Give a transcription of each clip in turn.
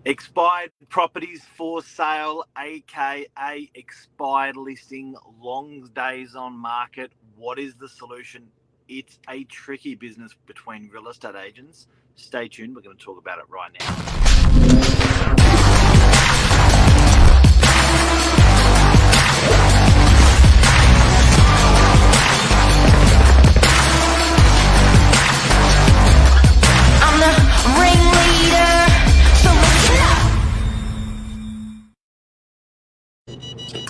Expired properties for sale, aka expired listing, long days on market. What is the solution? It's a tricky business between real estate agents. Stay tuned. We're going to talk about it right now.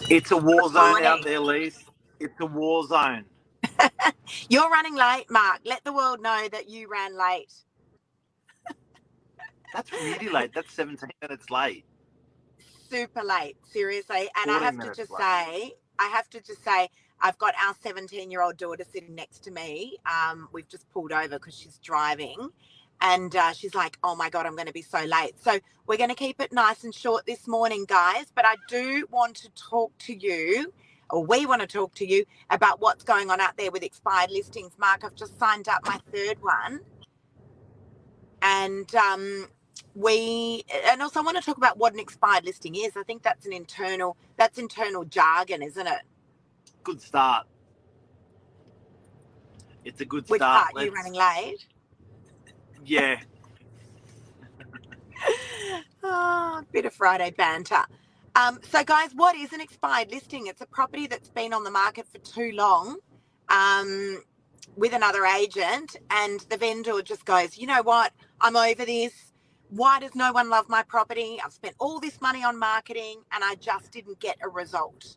It's a war zone out there, Lise. It's a war zone. You're running late, Mark. Let the world know that you ran late. That's really late. That's 17 minutes late. Super late, seriously. And I have to just say, I've got our 17-year-old daughter sitting next to me. We've just pulled over because she's driving. And she's like, oh, my God, I'm going to be so late. So we're going to keep it nice and short this morning, guys. But I do want to talk to you, or we want to talk to you about what's going on out there with expired listings. Mark, I've just signed up my third one. And also I want to talk about what an expired listing is. I think that's internal jargon, isn't it? Good start. It's a good start. Which part? You running late? Yeah. Bit of Friday banter. So guys, what is an expired listing? It's a property that's been on the market for too long with another agent, and the vendor just goes, you know what, I'm over this. Why does no one love my property? I've spent all this money on marketing and I just didn't get a result.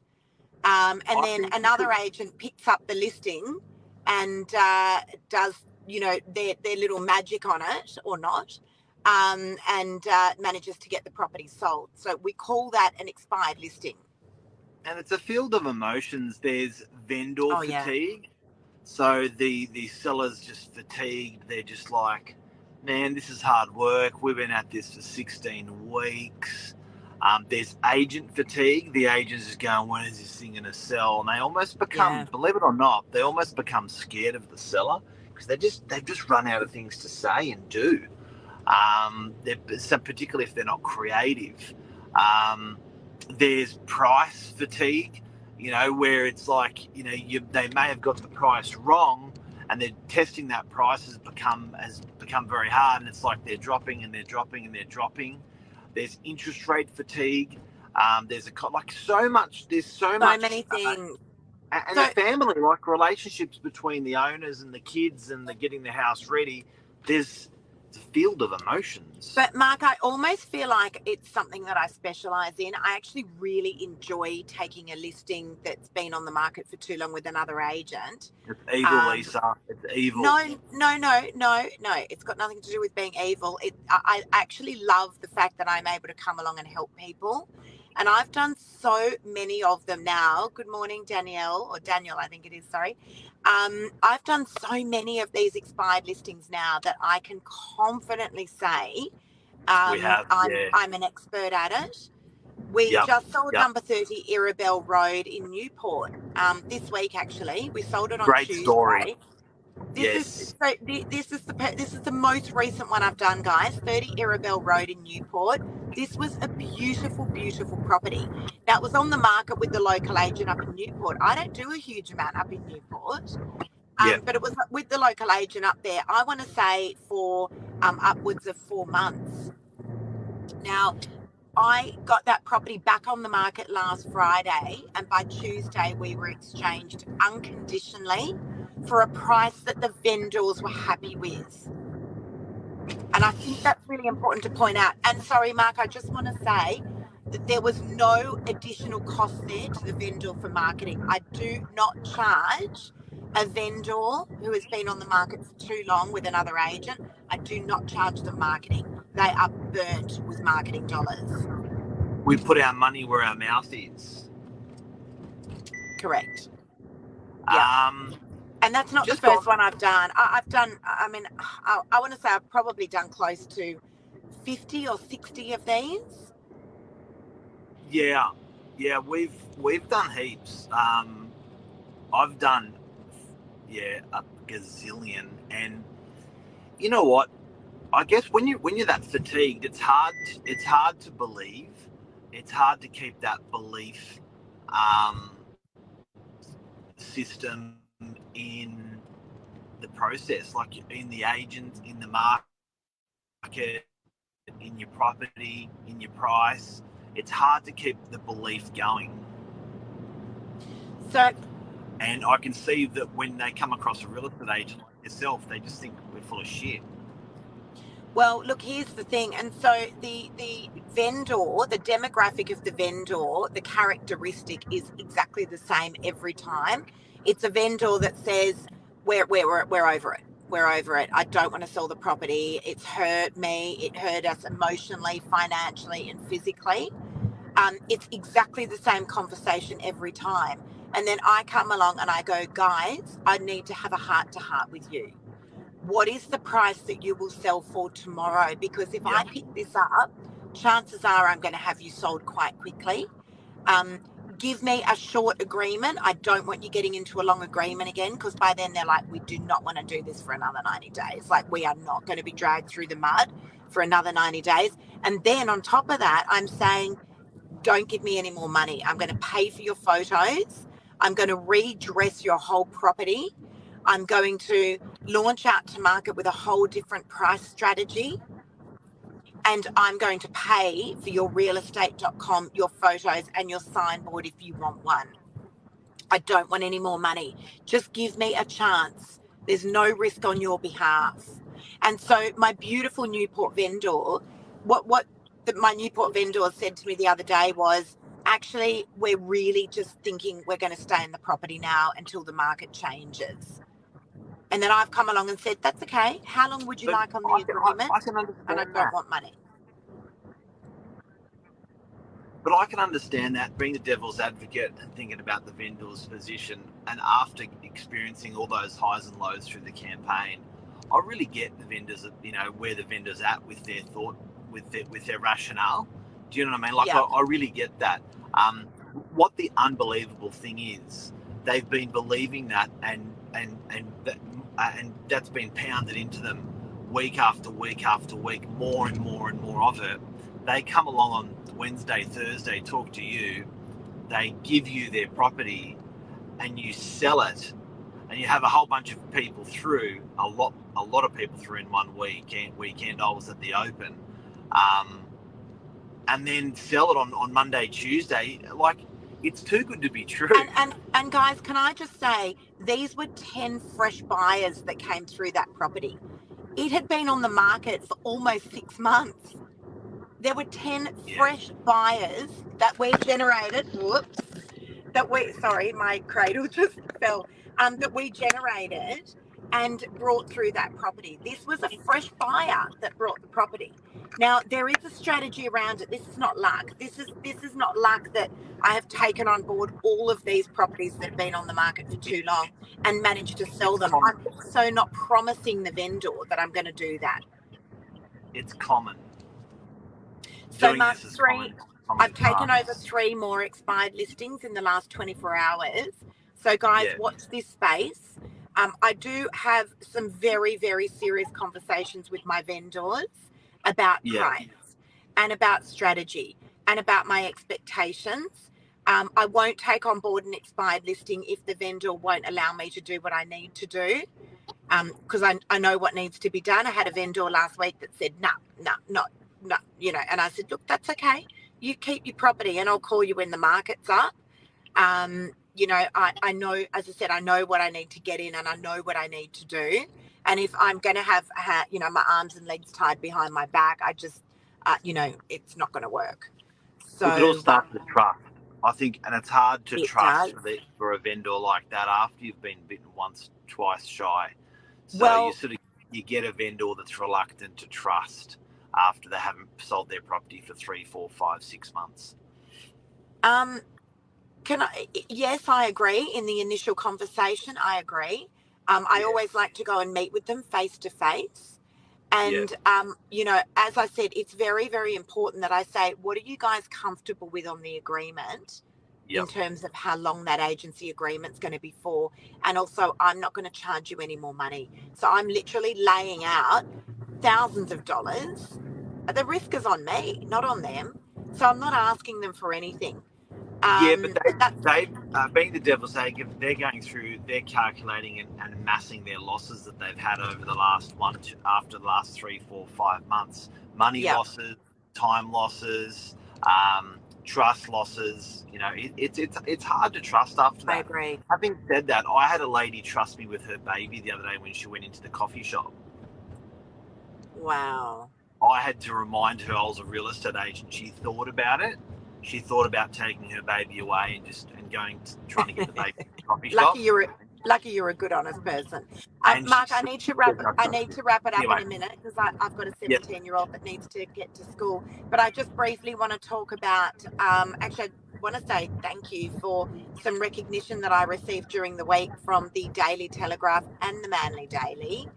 And then another agent picks up the listing and does, their little magic on it or not, and manages to get the property sold. So we call that an expired listing. And it's a field of emotions. There's vendor fatigue. Yeah. So the seller's just fatigued. They're just like, man, this is hard work. We've been at this for 16 weeks. There's agent fatigue. The agent's just going, when is this thing going to sell? And they almost become, believe it or not, they almost become scared of the seller because they've just run out of things to say and do. Particularly if they're not creative. There's price fatigue, where it's like, they may have got the price wrong, and they're testing that price has become very hard, and it's like they're dropping and they're dropping and they're dropping. There's interest rate fatigue. There's so many things. And the family, like relationships between the owners and the kids and the getting the house ready. It's a field of emotions. But Mark, I almost feel like it's something that I specialise in. I actually really enjoy taking a listing that's been on the market for too long with another agent. It's evil, Lisa. It's evil. No. It's got nothing to do with being evil. I actually love the fact that I'm able to come along and help people. And I've done so many of them now. Good morning, Danielle, I think it is, sorry. I've done so many of these expired listings now that I can confidently say I'm an expert at it. We just sold number 30 Irabel Road in Newport this week, actually. We sold it on Tuesday. Great story. This is the most recent one I've done, guys. 30 Irabel Road in Newport. This was a beautiful, beautiful property. Now, it was on the market with the local agent up in Newport. I don't do a huge amount up in Newport, but it was with the local agent up there, I want to say, for upwards of 4 months. Now, I got that property back on the market last Friday, and by Tuesday we were exchanged unconditionally for a price that the vendors were happy with. And I think that's really important to point out. And sorry, Mark, I just want to say that there was no additional cost there to the vendor for marketing. I do not charge a vendor who has been on the market for too long with another agent. I do not charge them marketing. They are burnt with marketing dollars. We put our money where our mouth is. Correct. Yeah. And that's not the first one I've done. I want to say I've probably done close to 50 or 60 of these. Yeah, we've done heaps. I've done, a gazillion. And you know what? I guess when you're that fatigued, it's hard to believe. It's hard to keep that belief system in the process, like in the agents, in the market, in your property, in your price. It's hard to keep the belief going. So, and I can see that when they come across a real estate agent like yourself, they just think we're full of shit. well, look, here's the thing. And so the vendor, the demographic of the vendor, the characteristic is exactly the same every time. It's a vendor that says, we're over it. We're over it. I don't want to sell the property. It's hurt me. It hurt us emotionally, financially, and physically. It's exactly the same conversation every time. And then I come along and I go, guys, I need to have a heart-to-heart with you. What is the price that you will sell for tomorrow? Because if I pick this up, chances are I'm going to have you sold quite quickly. Give me a short agreement. I don't want you getting into a long agreement again, because by then they're like, we do not want to do this for another 90 days. Like, we are not going to be dragged through the mud for another 90 days. And then on top of that, I'm saying, don't give me any more money. I'm going to pay for your photos. I'm going to redress your whole property. I'm going to launch out to market with a whole different price strategy. And I'm going to pay for your realestate.com, your photos, and your signboard if you want one. I don't want any more money. Just give me a chance. There's no risk on your behalf. And so my beautiful Newport vendor, my Newport vendor said to me the other day was, actually, we're really just thinking we're going to stay in the property now until the market changes. And then I've come along and said, that's okay. How long would you like on the agreement? I can understand and I don't want money. But I can understand that, being the devil's advocate and thinking about the vendor's position. And after experiencing all those highs and lows through the campaign, I really get the vendors, where the vendor's at with their thought, with their rationale. Do you know what I mean? Like, I really get that. What the unbelievable thing is, they've been believing that, and that's been pounded into them week after week after week, more and more and more of it. They come along on Wednesday, Thursday, talk to you, they give you their property, and you sell it, and you have a whole bunch of people through, a lot of people through in one weekend. I was at the Open, and then sell it on Monday, Tuesday. Like, it's too good to be true. And guys, can I just say, these were 10 fresh buyers that came through that property. It had been on the market for almost 6 months. There were 10 fresh buyers that we generated. Sorry, my cradle just fell. That we generated and brought through that property. This was a fresh buyer that brought the property. Now, there is a strategy around it. This is not luck. This is not luck that I have taken on board all of these properties that have been on the market for too long and managed to sell them. I'm also not promising the vendor that I'm going to do that. It's common. So, Mark, I've taken over 3 more expired listings in the last 24 hours. So, guys, watch this space. I do have some very, very serious conversations with my vendors about price and about strategy and about my expectations. I won't take on board an expired listing if the vendor won't allow me to do what I need to do, because I know what needs to be done. I had a vendor last week that said, no, and I said, look, that's okay. You keep your property and I'll call you when the market's up. I know, as I said, I know what I need to get in and I know what I need to do. And if I'm going to have, my arms and legs tied behind my back, I just, it's not going to work. So it all starts with trust, I think, and it's hard to trust for a vendor like that after you've been bitten once, twice shy. So you get a vendor that's reluctant to trust after they haven't sold their property for 3, 4, 5, 6 months. Yes, I agree. In the initial conversation, I agree. I always like to go and meet with them face to face. And, as I said, it's very, very important that I say, what are you guys comfortable with on the agreement in terms of how long that agency agreement's going to be for? And also, I'm not going to charge you any more money. So I'm literally laying out thousands of dollars, the risk is on me, not on them. So I'm not asking them for anything. Yeah, but they being the devil's advocate, they're going through, they're calculating and amassing their losses that they've had over the last after the last 3, 4, 5 months. Money losses, time losses, trust losses. You know, it's hard to trust after that. I agree. Having said that, I had a lady trust me with her baby the other day when she went into the coffee shop. Wow. I had to remind her I was a real estate agent. She thought about it. She thought about taking her baby away and trying to get the baby to the coffee shop. Lucky you're a good, honest person. Mark, I need to wrap it up in a minute because I've got a 17-year-old that needs to get to school. But I just briefly want to talk about. Actually, I want to say thank you for some recognition that I received during the week from the Daily Telegraph and the Manly Daily.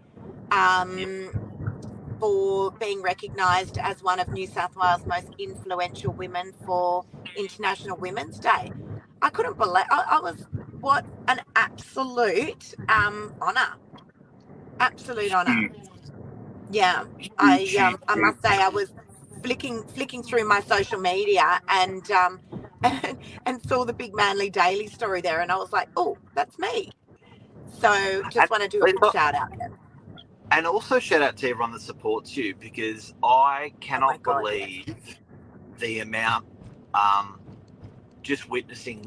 For being recognised as one of New South Wales' most influential women for International Women's Day. I couldn't believe I was. What an absolute honour! Absolute honour. Yeah, I must say I was flicking through my social media and saw the big Manly Daily story there, and I was like, oh, that's me. So just want to do a quick shout out there. And also shout out to everyone that supports you, because I cannot believe the amount, just witnessing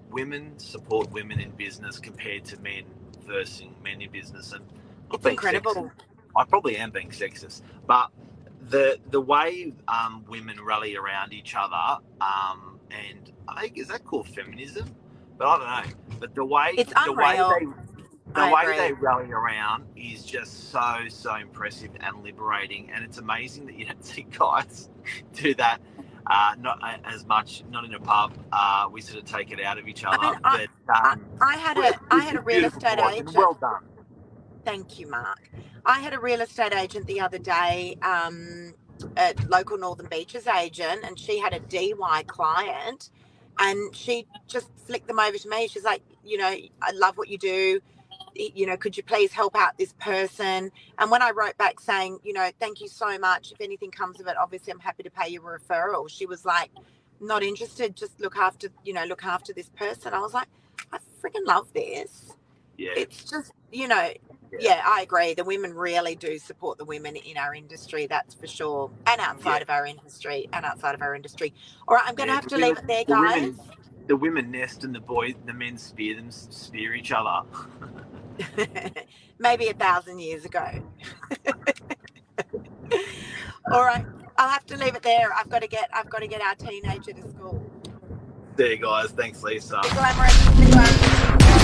women support women in business compared to men versus men in business. And it's incredible. Sexist. I probably am being sexist, but the way women rally around each other, and I think, is that called feminism? But I don't know. But the way they rally around is just so impressive and liberating, and it's amazing that you don't see guys do that. Not as much, not in a pub. We sort of take it out of each other. I had a real estate agent. Well done. Thank you, Mark. I had a real estate agent the other day, a local Northern Beaches agent, and she had a DY client, and she just flicked them over to me. She's like, I love what you do. Could you please help out this person? And when I wrote back saying, thank you so much, if anything comes of it, obviously I'm happy to pay you a referral, she was like, not interested, just look after this person. I was like, I freaking love this. Yeah. It's just, I agree. The women really do support the women in our industry, that's for sure. And outside of our industry. All right, I'm going to have to leave it there, guys. The women nest and the men spear each other. Maybe 1,000 years ago. All right, I'll have to leave it there. I've got to get our teenager to school. There, guys. Thanks, Lisa. Glamorous.